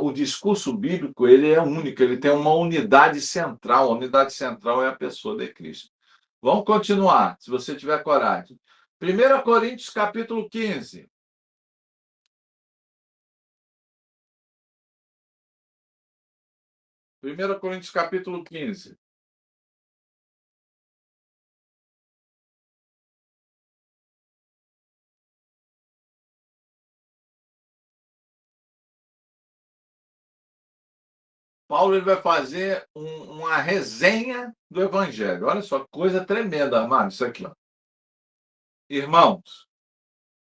o discurso bíblico, ele é único, ele tem uma unidade central. A unidade central é a pessoa de Cristo. Vamos continuar, se você tiver coragem. 1 Coríntios, capítulo 15. 1 Coríntios capítulo 15. Paulo ele vai fazer uma resenha do Evangelho. Olha só, coisa tremenda, amado, isso aqui. Ó. Irmãos,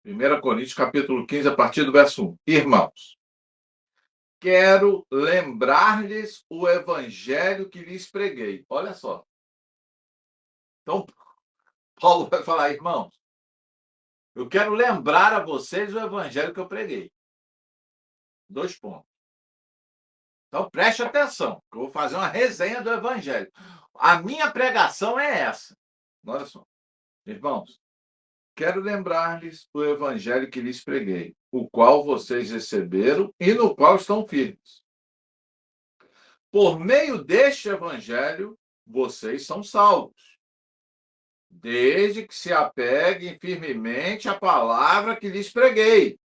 1 Coríntios capítulo 15, a partir do verso 1. Irmãos, quero lembrar-lhes o Evangelho que lhes preguei. Olha só. Então, Paulo vai falar, irmãos, eu quero lembrar a vocês o Evangelho que eu preguei. 2 pontos. Então, preste atenção, que eu vou fazer uma resenha do Evangelho. A minha pregação é essa. Olha só. Irmãos, quero lembrar-lhes o Evangelho que lhes preguei, o qual vocês receberam e no qual estão firmes. Por meio deste Evangelho, vocês são salvos, desde que se apeguem firmemente à palavra que lhes preguei.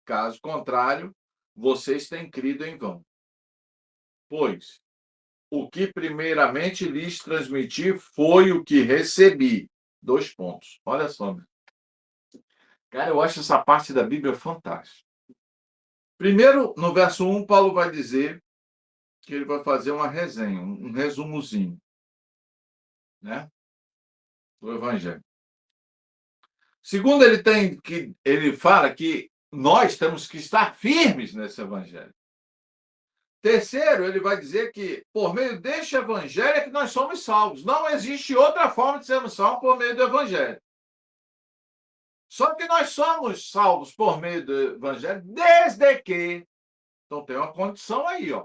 Caso contrário, vocês têm crido em vão. Pois o que primeiramente lhes transmiti foi o que recebi. 2 pontos. Olha só. Cara, eu acho essa parte da Bíblia fantástica. Primeiro, no verso 1, Paulo vai dizer que ele vai fazer uma resenha, um resumozinho, né, do Evangelho. Segundo, ele fala que nós temos que estar firmes nesse Evangelho. Terceiro, ele vai dizer que por meio deste Evangelho é que nós somos salvos. Não existe outra forma de sermos salvos por meio do Evangelho. Só que nós somos salvos por meio do Evangelho desde que... Então tem uma condição aí, ó.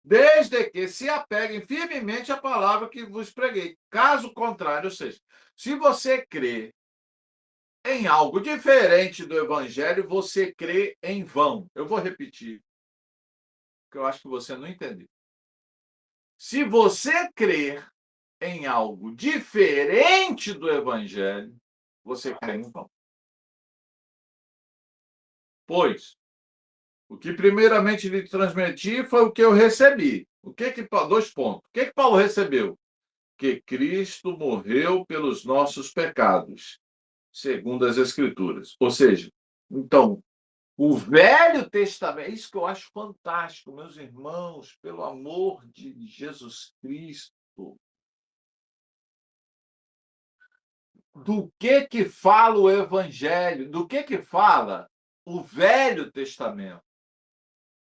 Desde que se apeguem firmemente à palavra que vos preguei. Caso contrário, ou seja, se você crê em algo diferente do Evangelho, você crê em vão. Eu vou repetir, porque eu acho que você não entendeu. Se você crer em algo diferente do Evangelho, você crê em vão. Pois o que primeiramente lhe transmiti foi o que eu recebi. 2 pontos. O que Paulo recebeu? Que Cristo morreu pelos nossos pecados, segundo as Escrituras. Ou seja, então, o Velho Testamento, é isso que eu acho fantástico, meus irmãos, pelo amor de Jesus Cristo. Do que fala o Evangelho? Do que fala o Velho Testamento?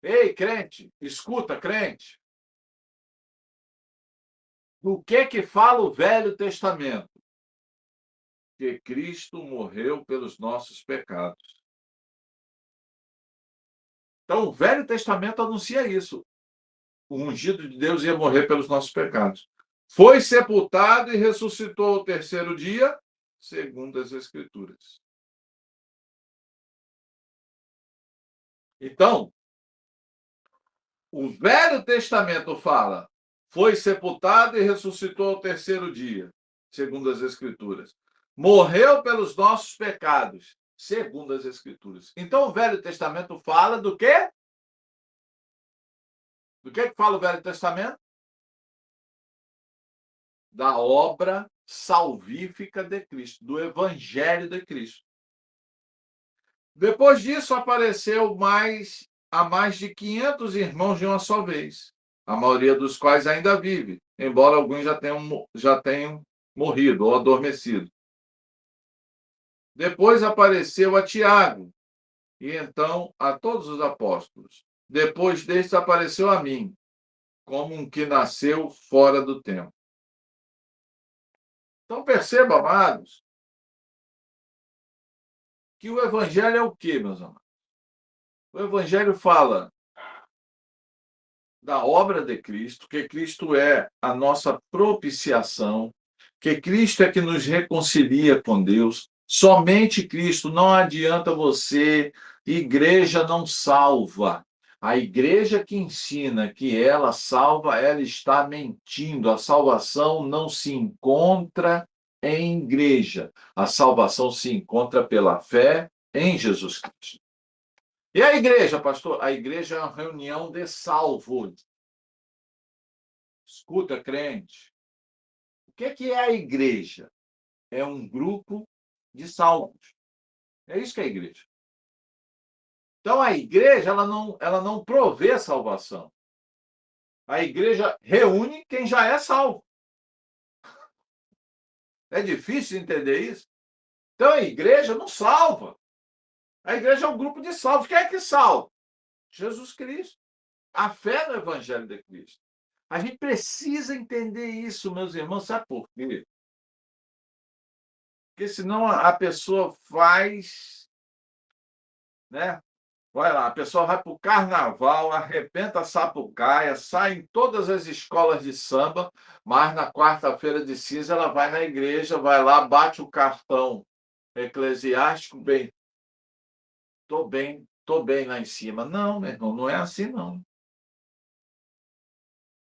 Ei, crente, escuta, crente. Do que fala o Velho Testamento? Que Cristo morreu pelos nossos pecados. Então, o Velho Testamento anuncia isso. O ungido de Deus ia morrer pelos nossos pecados. Foi sepultado e ressuscitou ao terceiro dia, segundo as Escrituras. Então, o Velho Testamento fala, foi sepultado e ressuscitou ao terceiro dia, segundo as Escrituras. Morreu pelos nossos pecados, segundo as Escrituras. Então, o Velho Testamento fala do quê? Do que fala o Velho Testamento? Da obra salvífica de Cristo, do Evangelho de Cristo. Depois disso, apareceu a mais de 500 irmãos de uma só vez, a maioria dos quais ainda vive, embora alguns já tenham morrido ou adormecido. Depois apareceu a Tiago, e então a todos os apóstolos. Depois deste apareceu a mim, como um que nasceu fora do tempo. Então perceba, amados, que o Evangelho é o quê, meus amados? O Evangelho fala da obra de Cristo, que Cristo é a nossa propiciação, que Cristo é que nos reconcilia com Deus. Somente Cristo, não adianta você, igreja não salva. A igreja que ensina que ela salva, ela está mentindo. A salvação não se encontra em igreja. A salvação se encontra pela fé em Jesus Cristo. E a igreja, pastor? A igreja é uma reunião de salvos. Escuta, crente. O que é a igreja? É um grupo de salvos. É isso que é a igreja. Então, a igreja ela não provê salvação. A igreja reúne quem já é salvo. É difícil entender isso? Então, a igreja não salva. A igreja é um grupo de salvos. Quem é que salva? Jesus Cristo. A fé no Evangelho de Cristo. A gente precisa entender isso, meus irmãos. Sabe por quê? Porque senão a pessoa faz, né? Vai lá, a pessoa vai para o carnaval, arrebenta a sapucaia, sai em todas as escolas de samba, mas na quarta-feira de cinza ela vai na igreja, vai lá, bate o cartão eclesiástico, tô bem lá em cima. Não, meu irmão, não é assim, não.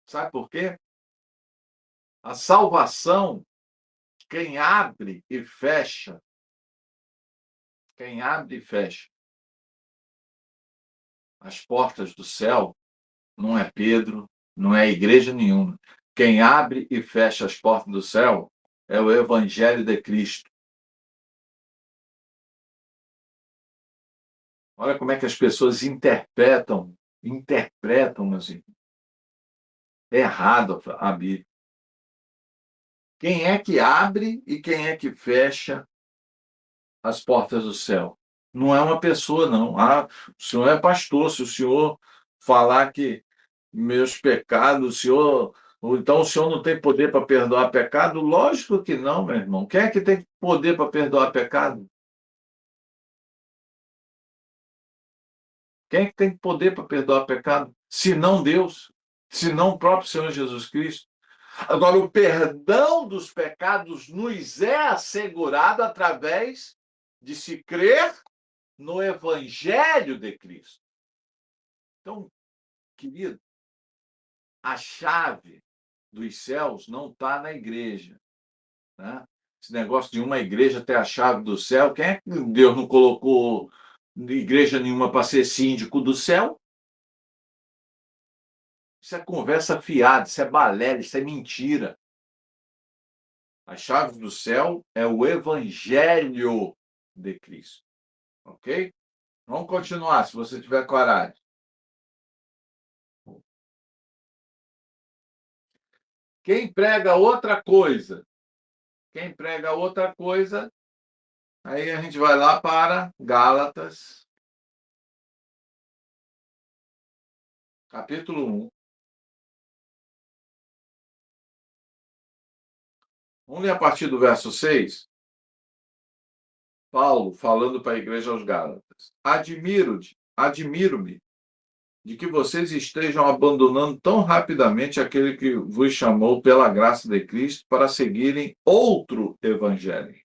Sabe por quê? A salvação, quem abre e fecha, quem abre e fecha as portas do céu, não é Pedro, não é igreja nenhuma. Quem abre e fecha as portas do céu é o Evangelho de Cristo. Olha como é que as pessoas interpretam, meus irmãos. É errado a Bíblia. Quem é que abre e quem é que fecha as portas do céu? Não é uma pessoa, não. Ah, o senhor é pastor, se o senhor falar que meus pecados, o senhor. Ou então o senhor não tem poder para perdoar pecado? Lógico que não, meu irmão. Quem é que tem poder para perdoar pecado? Quem é que tem poder para perdoar pecado? Se não Deus, se não o próprio Senhor Jesus Cristo. Agora, o perdão dos pecados nos é assegurado através de se crer no Evangelho de Cristo. Então, querido, a chave dos céus não está na igreja. Né? Esse negócio de uma igreja ter a chave do céu, quem é que Deus não colocou igreja nenhuma para ser síndico do céu? Isso é conversa fiada, isso é balela, isso é mentira. A chave do céu é o Evangelho de Cristo. Ok? Vamos continuar, se você tiver coragem. Quem prega outra coisa? Quem prega outra coisa, aí a gente vai lá para Gálatas, capítulo 1. Vamos ler a partir do verso 6. Paulo falando para a igreja aos Gálatas. Admiro-me de que vocês estejam abandonando tão rapidamente aquele que vos chamou pela graça de Cristo para seguirem outro evangelho,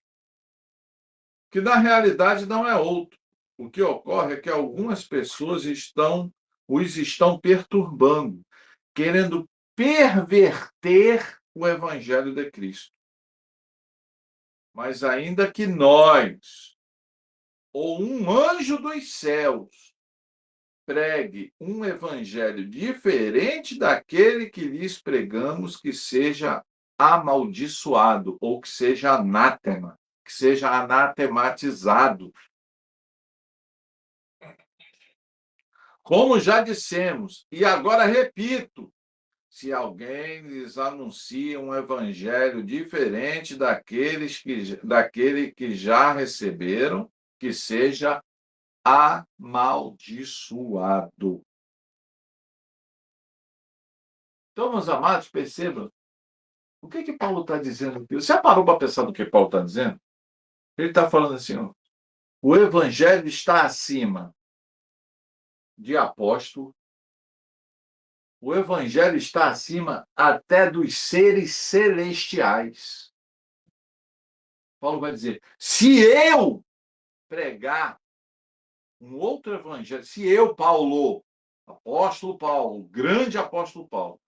que na realidade não é outro. O que ocorre é que algumas pessoas os estão perturbando, querendo perverter o evangelho de Cristo. Mas ainda que nós, ou um anjo dos céus, pregue um evangelho diferente daquele que lhes pregamos, que seja amaldiçoado, ou que seja anátema, que seja anatematizado. Como já dissemos, e agora repito, se alguém lhes anuncia um evangelho diferente daquele que já receberam, que seja amaldiçoado. Então, meus amados, percebam, o que Paulo está dizendo aqui? Você parou para pensar no que Paulo está dizendo? Ele está falando assim, ó, o evangelho está acima de apóstolo, o evangelho está acima até dos seres celestiais. Paulo vai dizer, se eu pregar um outro evangelho, se eu, Paulo, apóstolo Paulo, grande apóstolo Paulo,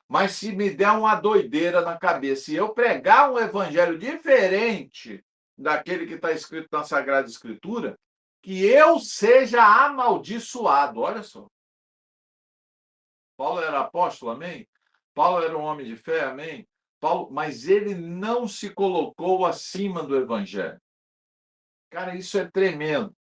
mas se me der uma doideira na cabeça e eu pregar um evangelho diferente daquele que está escrito na Sagrada Escritura, que eu seja amaldiçoado. Olha só. Paulo era apóstolo, amém? Paulo era um homem de fé, amém? Paulo, mas ele não se colocou acima do evangelho. Cara, isso é tremendo.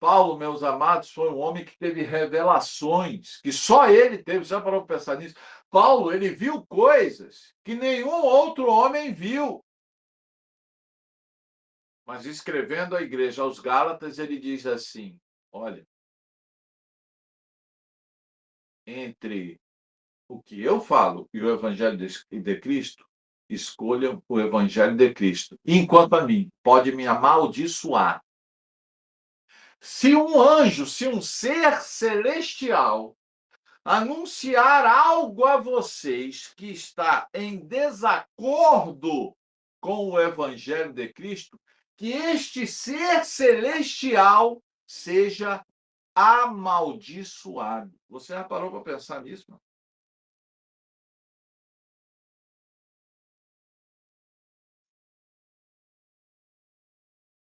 Paulo, meus amados, foi um homem que teve revelações, que só ele teve, já parou para pensar nisso? Paulo, ele viu coisas que nenhum outro homem viu. Mas escrevendo à igreja aos Gálatas, ele diz assim: olha, entre o que eu falo e o evangelho de Cristo, escolham o evangelho de Cristo. Enquanto a mim, pode me amaldiçoar. Se um anjo, se um ser celestial anunciar algo a vocês que está em desacordo com o evangelho de Cristo, que este ser celestial seja amaldiçoado. Você já parou para pensar nisso, mano?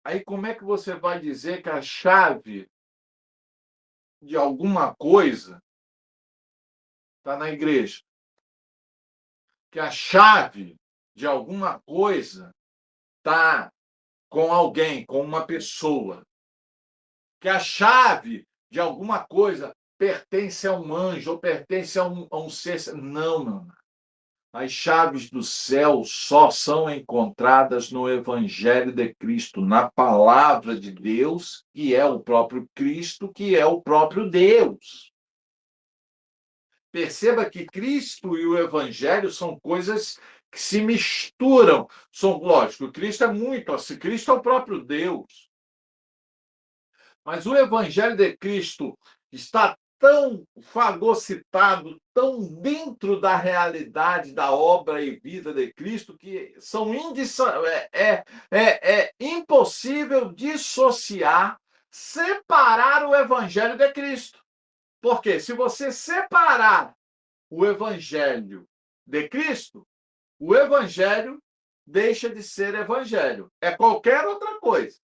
Aí como é que você vai dizer que a chave de alguma coisa está na igreja? Que a chave de alguma coisa está com alguém, com uma pessoa? Que a chave de alguma coisa pertence a um anjo ou pertence a um ser. Não, não. As chaves do céu só são encontradas no Evangelho de Cristo, na palavra de Deus, que é o próprio Cristo, que é o próprio Deus. Perceba que Cristo e o Evangelho são coisas que se misturam. São, lógico, Cristo é muito assim, Cristo é o próprio Deus. Mas o Evangelho de Cristo está tão fagocitado, tão dentro da realidade da obra e vida de Cristo, que é impossível dissociar, separar o Evangelho de Cristo. Porque se você separar o Evangelho de Cristo, o Evangelho deixa de ser Evangelho. É qualquer outra coisa.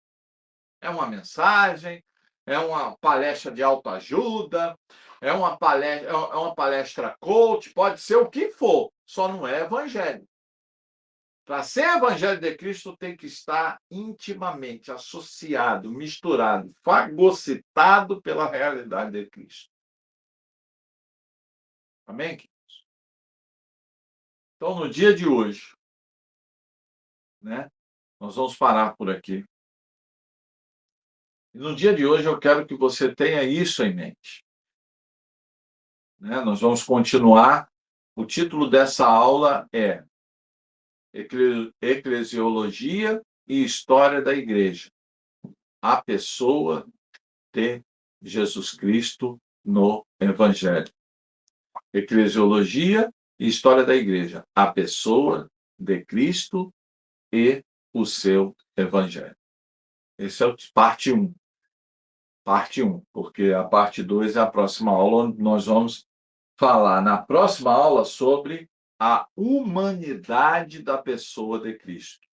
É uma mensagem, é uma palestra de autoajuda, é uma palestra coach, pode ser o que for, só não é evangelho. Para ser evangelho de Cristo tem que estar intimamente associado, misturado, fagocitado pela realidade de Cristo. Amém? Então, no dia de hoje, né, nós vamos parar por aqui. E no dia de hoje eu quero que você tenha isso em mente. Né? Nós vamos continuar. O título dessa aula é Eclesiologia e História da Igreja. A pessoa de Jesus Cristo no Evangelho. Eclesiologia e História da Igreja. A pessoa de Cristo e o seu Evangelho. Esse é o parte 1. Parte 1, porque a parte 2 é a próxima aula, onde nós vamos falar na próxima aula sobre a humanidade da pessoa de Cristo.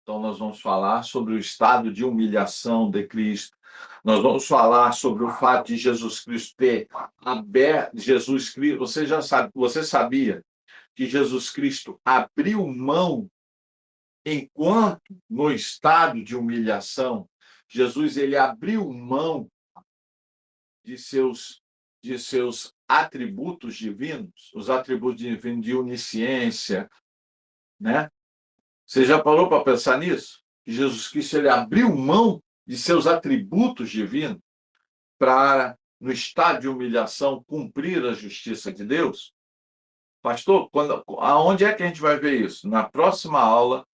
Então, nós vamos falar sobre o estado de humilhação de Cristo. Nós vamos falar sobre o fato de Jesus Cristo ter aberto. Jesus Cristo, você sabia que Jesus Cristo abriu mão enquanto no estado de humilhação, Jesus ele abriu mão de seus atributos divinos, os atributos divinos de onisciência, né? Você já parou para pensar nisso? Que Jesus Cristo ele abriu mão de seus atributos divinos para, no estado de humilhação, cumprir a justiça de Deus? Pastor, aonde é que a gente vai ver isso? Na próxima aula,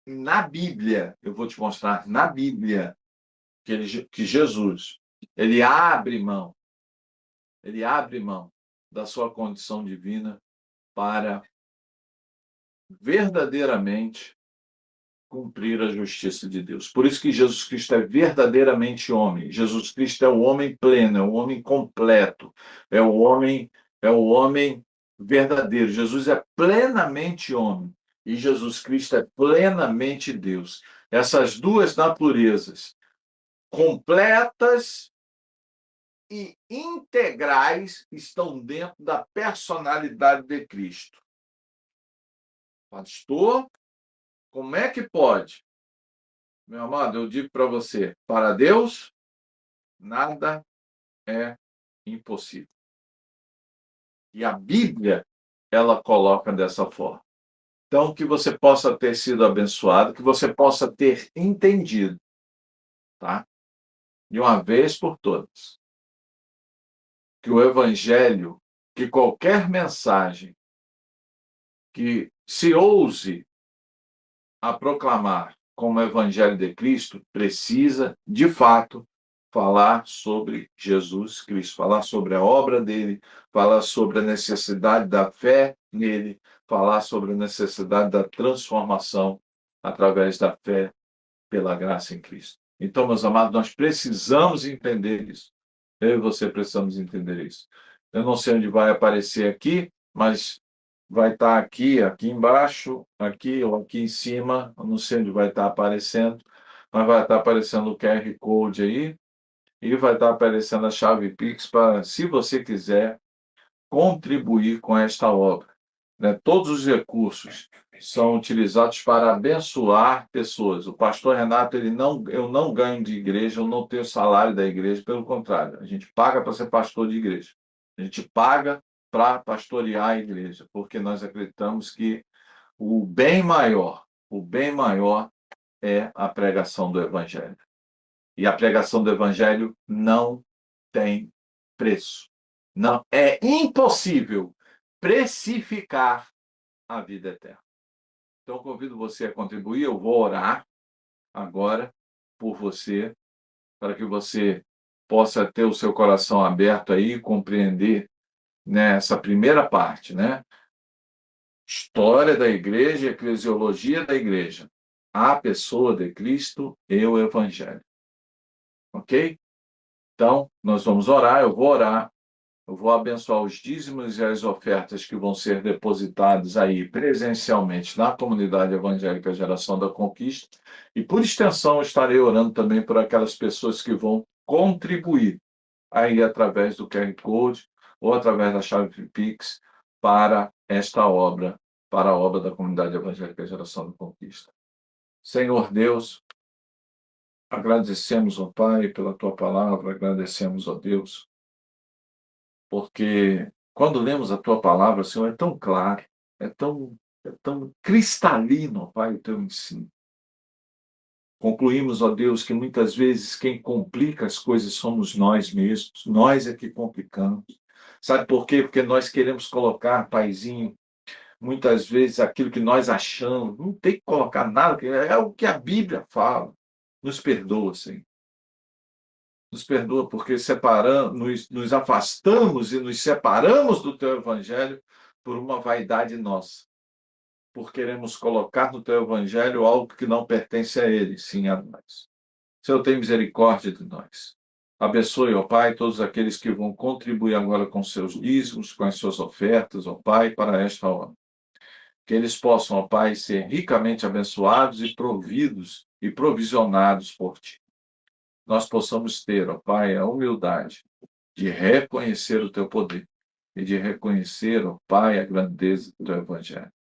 na Bíblia, eu vou te mostrar na Bíblia que Jesus ele abre mão da sua condição divina para verdadeiramente cumprir a justiça de Deus. Por isso que Jesus Cristo é verdadeiramente homem. Jesus Cristo é o homem pleno, é o homem completo, é o homem verdadeiro. Jesus é plenamente homem e Jesus Cristo é plenamente Deus. Essas duas naturezas completas e integrais estão dentro da personalidade de Cristo. Pastor, como é que pode? Meu amado, eu digo para você, para Deus, nada é impossível. E a Bíblia, ela coloca dessa forma. Então, que você possa ter sido abençoado, que você possa ter entendido, tá? De uma vez por todas, que o Evangelho, que qualquer mensagem que se ouse a proclamar como Evangelho de Cristo, precisa, de fato, falar sobre Jesus Cristo, falar sobre a obra dele, falar sobre a necessidade da fé nele, falar sobre a necessidade da transformação através da fé pela graça em Cristo. Então, meus amados, nós precisamos entender isso. Eu e você precisamos entender isso. Eu não sei onde vai aparecer aqui, mas vai estar aqui, aqui embaixo, aqui ou aqui em cima. Eu não sei onde vai estar aparecendo, mas vai estar aparecendo o QR Code aí e vai estar aparecendo a chave Pix para, se você quiser, contribuir com esta obra. Né? Todos os recursos são utilizados para abençoar pessoas. O pastor Renato, eu não ganho de igreja, eu não tenho salário da igreja, pelo contrário, a gente paga para ser pastor de igreja. A gente paga para pastorear a igreja, porque nós acreditamos que o bem maior é a pregação do evangelho. E a pregação do evangelho não tem preço. Não, é impossível precificar a vida eterna. Então, convido você a contribuir. Eu vou orar agora por você, para que você possa ter o seu coração aberto aí e compreender, né, essa primeira parte, né? História da igreja, eclesiologia da igreja, a pessoa de Cristo e o Evangelho. Ok? Então, nós vamos orar, eu vou orar. Eu vou abençoar os dízimos e as ofertas que vão ser depositados aí presencialmente na comunidade evangélica Geração da Conquista. E, por extensão, eu estarei orando também por aquelas pessoas que vão contribuir aí através do QR Code ou através da chave Pix para esta obra, para a obra da comunidade evangélica Geração da Conquista. Senhor Deus, agradecemos, ó Pai, pela Tua palavra, agradecemos, ó Deus, porque quando lemos a tua palavra, Senhor, é tão claro, é tão cristalino, ó Pai, o teu ensino. Concluímos, ó Deus, que muitas vezes quem complica as coisas somos nós mesmos, nós é que complicamos. Sabe por quê? Porque nós queremos colocar, Paizinho, muitas vezes aquilo que nós achamos, não tem que colocar nada, é o que a Bíblia fala. Nos perdoa, Senhor. Nos perdoa porque nos afastamos e nos separamos do teu evangelho por uma vaidade nossa, por queremos colocar no teu evangelho algo que não pertence a ele, sim a nós. Senhor, tem misericórdia de nós. Abençoe, ó Pai, todos aqueles que vão contribuir agora com seus dízimos, com as suas ofertas, ó Pai, para esta hora. Que eles possam, ó Pai, ser ricamente abençoados e providos e provisionados por ti. Nós possamos ter, ó Pai, a humildade de reconhecer o teu poder e de reconhecer, ó Pai, a grandeza do teu evangelho.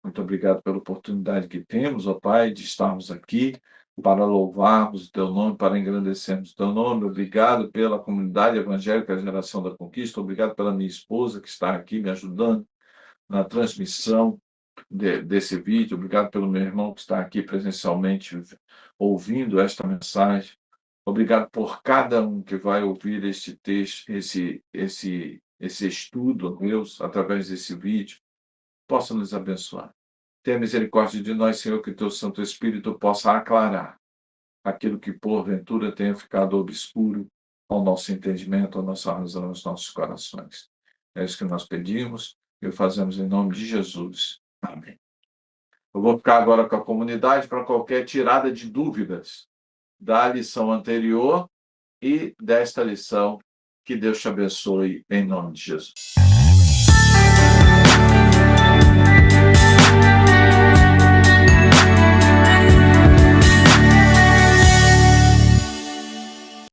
Muito obrigado pela oportunidade que temos, ó Pai, de estarmos aqui para louvarmos o teu nome, para engrandecermos o teu nome. Obrigado pela comunidade evangélica Geração da Conquista. Obrigado pela minha esposa que está aqui me ajudando na transmissão desse vídeo. Obrigado pelo meu irmão que está aqui presencialmente ouvindo esta mensagem. Obrigado por cada um que vai ouvir este texto, esse estudo, Deus, através desse vídeo. Possa nos abençoar. Tenha misericórdia de nós, Senhor, que teu Santo Espírito possa aclarar aquilo que porventura tenha ficado obscuro ao nosso entendimento, à nossa razão, aos nossos corações. É isso que nós pedimos e o fazemos em nome de Jesus. Amém. Eu vou ficar agora com a comunidade para qualquer tirada de dúvidas da lição anterior e desta lição. Que Deus te abençoe em nome de Jesus.